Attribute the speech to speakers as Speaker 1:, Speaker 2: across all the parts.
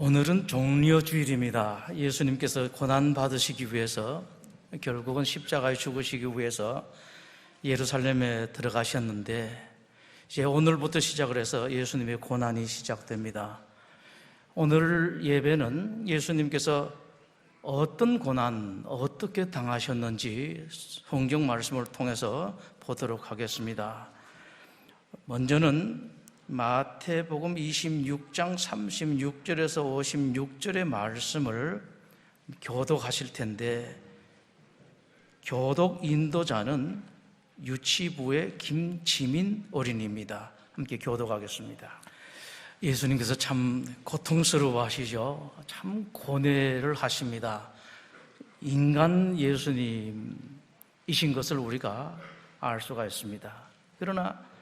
Speaker 1: 오늘은 종려주일입니다. 예수님께서 고난받으시기 위해서 결국은 십자가에 죽으시기 위해서 예루살렘에 들어가셨는데 이제 오늘부터 시작을 해서 예수님의 고난이 시작됩니다. 오늘 예배는 예수님께서 어떤 고난, 어떻게 당하셨는지 성경 말씀을 통해서 보도록 하겠습니다. 먼저는 마태복음 26장 36절에서 56절의 말씀을 교독하실 텐데, 교독 인도자는 유치부의 김지민 어린이입니다. 함께 교독하겠습니다. 예수님께서 참 고통스러워하시죠. 참 고뇌를 하십니다. 인간 예수님이신 것을 우리가 알 수가 있습니다. 그러나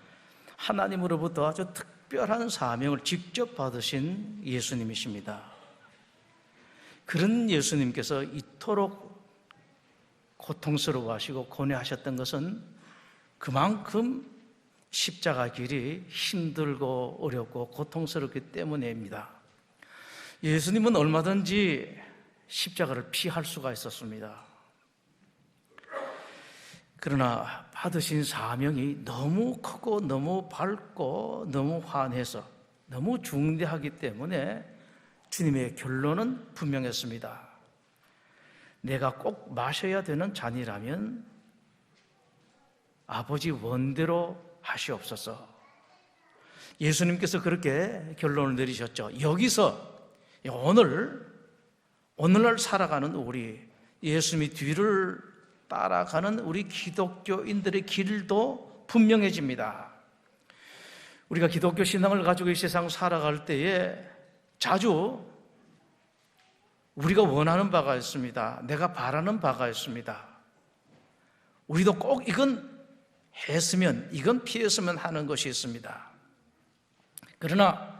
Speaker 1: 하나님으로부터 아주 특별한 사명을 직접 받으신 예수님이십니다. 그런 예수님께서 이토록 고통스러워하시고 고뇌하셨던 것은 그만큼 십자가 길이 힘들고 어렵고 고통스럽기 때문입니다. 예수님은 얼마든지 십자가를 피할 수가 있었습니다. 그러나 받으신 사명이 너무 크고 너무 밝고 너무 환해서 너무 중대하기 때문에 주님의 결론은 분명했습니다. 내가 꼭 마셔야 되는 잔이라면 아버지 원대로 하시옵소서. 예수님께서 그렇게 결론을 내리셨죠. 여기서 오늘날 살아가는 우리, 예수님의 뒤를 따라가는 우리 기독교인들의 길도 분명해집니다. 우리가 기독교 신앙을 가지고 이 세상 살아갈 때에 자주 우리가 원하는 바가 있습니다. 내가 바라는 바가 있습니다. 우리도 꼭 이건 했으면, 이건 피했으면 하는 것이 있습니다. 그러나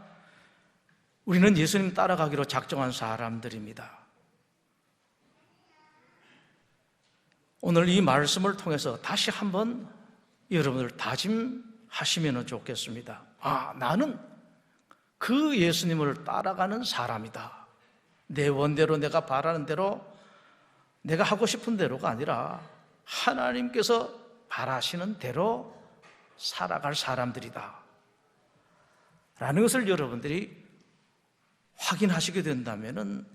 Speaker 1: 우리는 예수님 따라가기로 작정한 사람들입니다. 오늘 이 말씀을 통해서 다시 한번 여러분들 다짐하시면 좋겠습니다. 나는 그 예수님을 따라가는 사람이다. 내 원대로, 내가 바라는 대로, 내가 하고 싶은 대로가 아니라 하나님께서 바라시는 대로 살아갈 사람들이다 라는 것을 여러분들이 확인하시게 된다면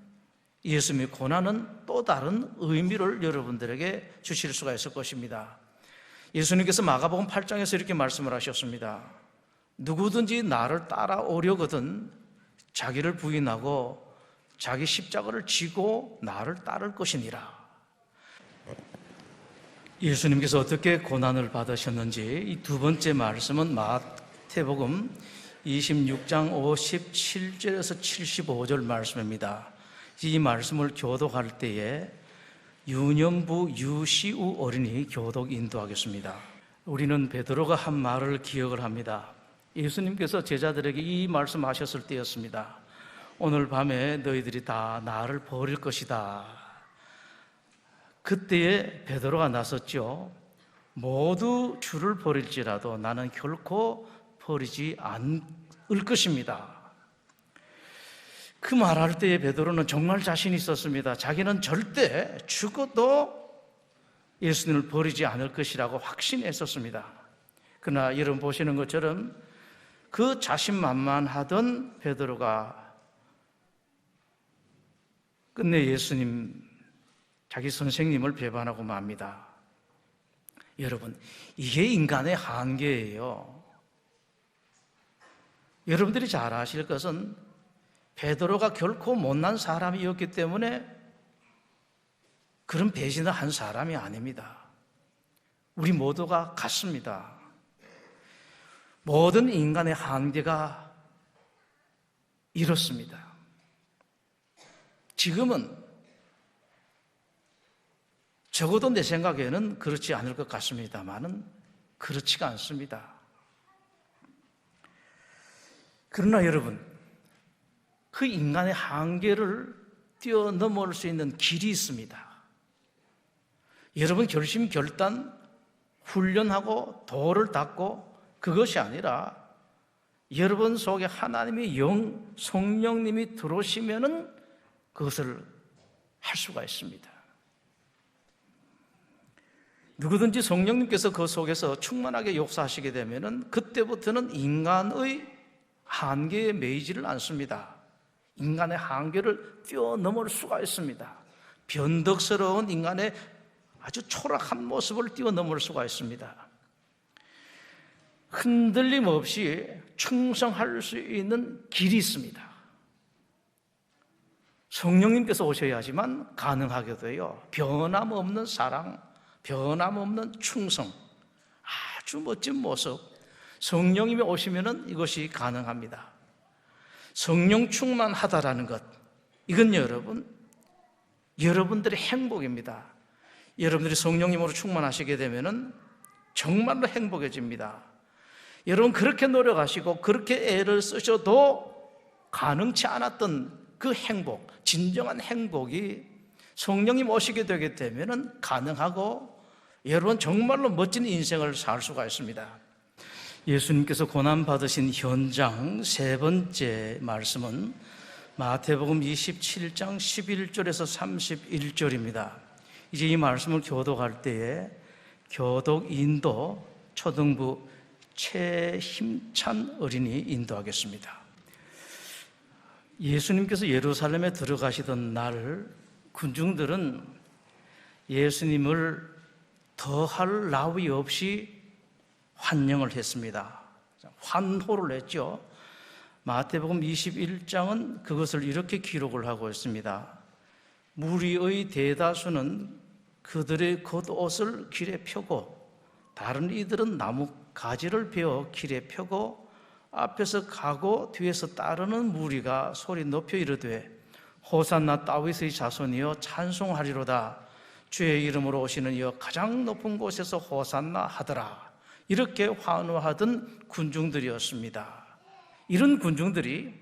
Speaker 1: 예수님의 고난은 또 다른 의미를 여러분들에게 주실 수가 있을 것입니다. 예수님께서 마가복음 8장에서 이렇게 말씀을 하셨습니다. 누구든지 나를 따라오려거든 자기를 부인하고 자기 십자가를 지고 나를 따를 것이니라. 예수님께서 어떻게 고난을 받으셨는지 이 두 번째 말씀은 마태복음 26장 57절에서 75절 말씀입니다. 이 말씀을 교독할 때에 유년부 유시우 어린이 교독 인도하겠습니다. 우리는 베드로가 한 말을 기억을 합니다. 예수님께서 제자들에게 이 말씀하셨을 때였습니다. 오늘 밤에 너희들이 다 나를 버릴 것이다. 그때에 베드로가 나섰죠. 모두 주를 버릴지라도 나는 결코 버리지 않을 것입니다. 그 말할 때에 베드로는 정말 자신이 있었습니다. 자기는 절대 죽어도 예수님을 버리지 않을 것이라고 확신했었습니다. 그러나 여러분 보시는 것처럼 그 자신만만하던 베드로가 끝내 예수님, 자기 선생님을 배반하고 맙니다. 여러분, 이게 인간의 한계예요. 여러분들이 잘 아실 것은 베드로가 결코 못난 사람이었기 때문에 그런 배신을 한 사람이 아닙니다. 우리 모두가 같습니다. 모든 인간의 한계가 이렇습니다. 지금은 적어도 내 생각에는 그렇지 않을 것 같습니다만은 그렇지가 않습니다. 그러나 여러분, 그 인간의 한계를 뛰어넘을 수 있는 길이 있습니다. 여러분 결심, 결단, 훈련하고 도를 닦고 그것이 아니라 여러분 속에 하나님의 영, 성령님이 들어오시면은 그것을 할 수가 있습니다. 누구든지 성령님께서 그 속에서 충만하게 역사하시게 되면은 그때부터는 인간의 한계에 매이지를 않습니다. 인간의 한계를 뛰어넘을 수가 있습니다. 변덕스러운 인간의 아주 초라한 모습을 뛰어넘을 수가 있습니다. 흔들림 없이 충성할 수 있는 길이 있습니다. 성령님께서 오셔야지만 가능하게 돼요. 변함없는 사랑, 변함없는 충성, 아주 멋진 모습. 성령님이 오시면은 이것이 가능합니다. 성령 충만하다라는 것, 이건 여러분들의 행복입니다. 여러분들이 성령님으로 충만하시게 되면은 정말로 행복해집니다. 여러분 그렇게 노력하시고 그렇게 애를 쓰셔도 가능치 않았던 그 행복, 진정한 행복이 성령님 오시게 되게 되면은 가능하고 여러분 정말로 멋진 인생을 살 수가 있습니다. 예수님께서 고난받으신 현장 세 번째 말씀은 마태복음 27장 11절에서 31절입니다. 이제 이 말씀을 교독할 때에 교독 인도 초등부 최힘찬 어린이 인도하겠습니다. 예수님께서 예루살렘에 들어가시던 날 군중들은 예수님을 더할 나위 없이 환영을 했습니다. 환호를 했죠. 마태복음 21장은 그것을 이렇게 기록을 하고 있습니다. 무리의 대다수는 그들의 겉옷을 길에 펴고 다른 이들은 나무 가지를 베어 길에 펴고 앞에서 가고 뒤에서 따르는 무리가 소리 높여 이르되 호산나 다윗의 자손이여 찬송하리로다. 주의 이름으로 오시는 이여 가장 높은 곳에서 호산나 하더라. 이렇게 환호하던 군중들이었습니다. 이런 군중들이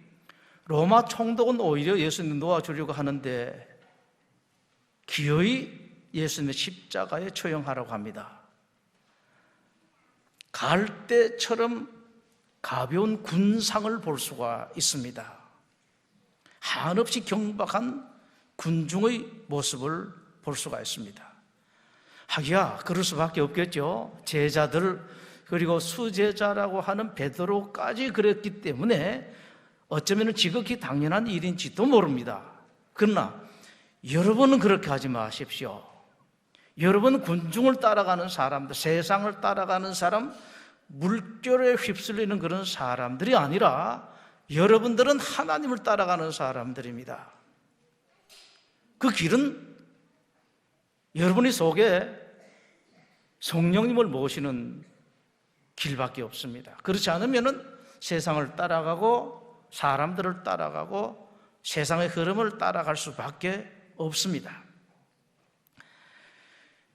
Speaker 1: 로마 총독은 오히려 예수님 놓아주려고 하는데 기어이 예수님의 십자가에 처형하라고 합니다. 갈대처럼 가벼운 군상을 볼 수가 있습니다. 한없이 경박한 군중의 모습을 볼 수가 있습니다. 하기야 그럴 수밖에 없겠죠. 제자들 그리고 수제자라고 하는 베드로까지 그랬기 때문에 어쩌면 지극히 당연한 일인지도 모릅니다. 그러나 여러분은 그렇게 하지 마십시오. 여러분은 군중을 따라가는 사람들, 세상을 따라가는 사람, 물결에 휩쓸리는 그런 사람들이 아니라 여러분들은 하나님을 따라가는 사람들입니다. 그 길은 여러분의 속에 성령님을 모시는 길밖에 없습니다. 그렇지 않으면 세상을 따라가고 사람들을 따라가고 세상의 흐름을 따라갈 수밖에 없습니다.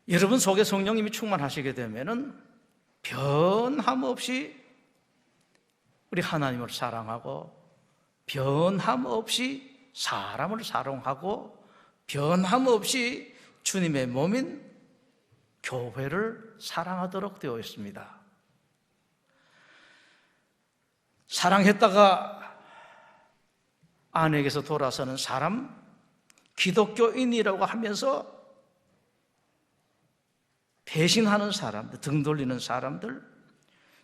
Speaker 1: 여러분 속에 성령님이 충만하시게 되면 변함없이 우리 하나님을 사랑하고 변함없이 사람을 사랑하고 변함없이 주님의 몸인 교회를 사랑하도록 되어 있습니다. 사랑했다가 아내에게서 돌아서는 사람, 기독교인이라고 하면서 배신하는 사람들, 등 돌리는 사람들,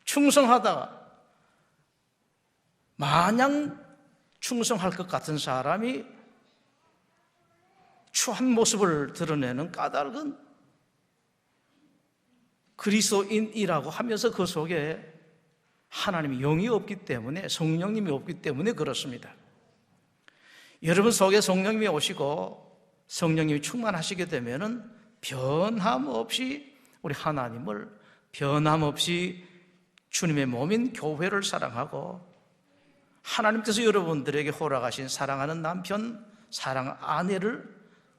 Speaker 1: 충성하다가 마냥 충성할 것 같은 사람이 추한 모습을 드러내는 까닭은 그리스도인이라고 하면서 그 속에 하나님의 영이 없기 때문에, 성령님이 없기 때문에 그렇습니다. 여러분 속에 성령님이 오시고 성령님이 충만하시게 되면은 변함없이 우리 하나님을, 변함없이 주님의 몸인 교회를 사랑하고 하나님께서 여러분들에게 허락하신 사랑하는 남편, 사랑 아내를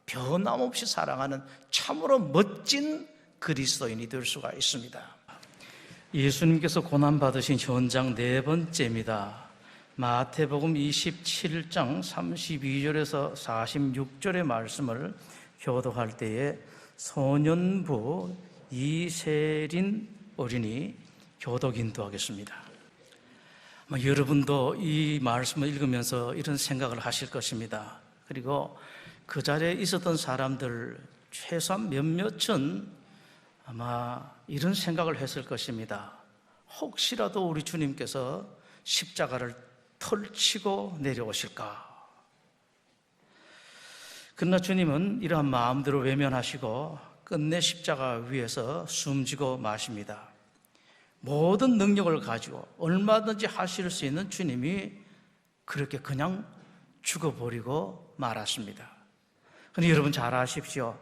Speaker 1: 변함없이 사랑하는 참으로 멋진 그리스도인이 될 수가 있습니다. 예수님께서 고난받으신 현장 네 번째입니다. 마태복음 27장 32절에서 46절의 말씀을 교독할 때에 소년부 이세린 어린이 교독 인도하겠습니다. 여러분도 이 말씀을 읽으면서 이런 생각을 하실 것입니다. 그리고 그 자리에 있었던 사람들 최소한 몇몇은 아마 이런 생각을 했을 것입니다. 혹시라도 우리 주님께서 십자가를 털치고 내려오실까? 그러나 주님은 이러한 마음대로 외면하시고 끝내 십자가 위에서 숨지고 마십니다. 모든 능력을 가지고 얼마든지 하실 수 있는 주님이 그렇게 그냥 죽어버리고 말았습니다. 그런데 여러분 잘 아십시오.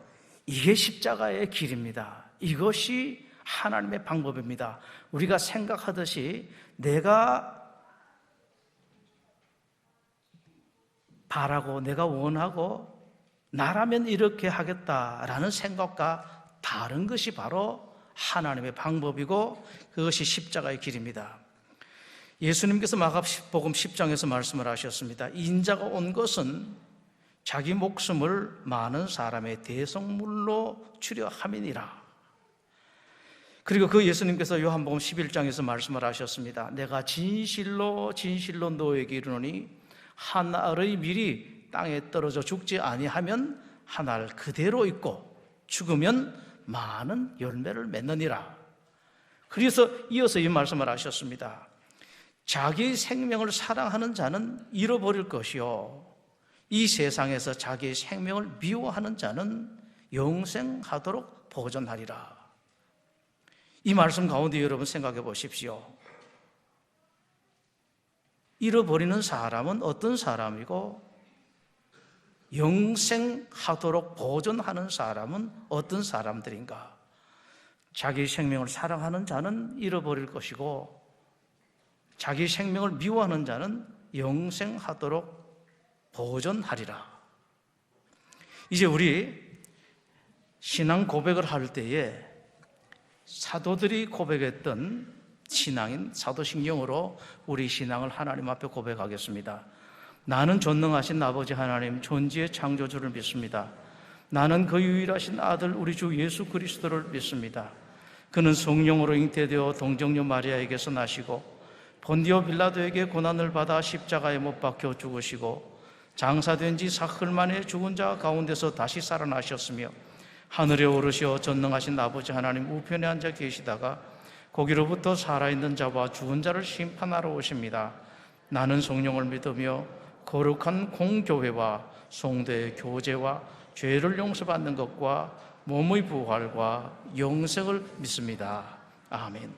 Speaker 1: 이게 십자가의 길입니다. 이것이 하나님의 방법입니다. 우리가 생각하듯이 내가 바라고 내가 원하고 나라면 이렇게 하겠다라는 생각과 다른 것이 바로 하나님의 방법이고 그것이 십자가의 길입니다. 예수님께서 마가복음 10장에서 말씀을 하셨습니다. 인자가 온 것은 자기 목숨을 많은 사람의 대성물로 주려 함이니라. 그리고 그 예수님께서 요한복음 11장에서 말씀을 하셨습니다. 내가 진실로 진실로 너에게 이르노니 한 알의 밀이 땅에 떨어져 죽지 아니하면 한 알 그대로 있고 죽으면 많은 열매를 맺느니라. 그래서 이어서 이 말씀을 하셨습니다. 자기 생명을 사랑하는 자는 잃어버릴 것이요 이 세상에서 자기의 생명을 미워하는 자는 영생하도록 보존하리라. 이 말씀 가운데 여러분 생각해 보십시오. 잃어버리는 사람은 어떤 사람이고 영생하도록 보존하는 사람은 어떤 사람들인가? 자기 생명을 사랑하는 자는 잃어버릴 것이고 자기 생명을 미워하는 자는 영생하도록 보존하리라. 이제 우리 신앙 고백을 할 때에 사도들이 고백했던 신앙인 사도신경으로 우리 신앙을 하나님 앞에 고백하겠습니다. 나는 전능하신 아버지 하나님 존재의 창조주를 믿습니다. 나는 그 유일하신 아들 우리 주 예수 그리스도를 믿습니다. 그는 성령으로 잉태되어 동정녀 마리아에게서 나시고 본디오 빌라도에게 고난을 받아 십자가에 못 박혀 죽으시고 장사된 지 사흘 만에 죽은 자 가운데서 다시 살아나셨으며 하늘에 오르시어 전능하신 아버지 하나님 우편에 앉아 계시다가 거기로부터 살아있는 자와 죽은 자를 심판하러 오십니다. 나는 성령을 믿으며 거룩한 공교회와 성도의 교제와 죄를 용서받는 것과 몸의 부활과 영생을 믿습니다. 아멘.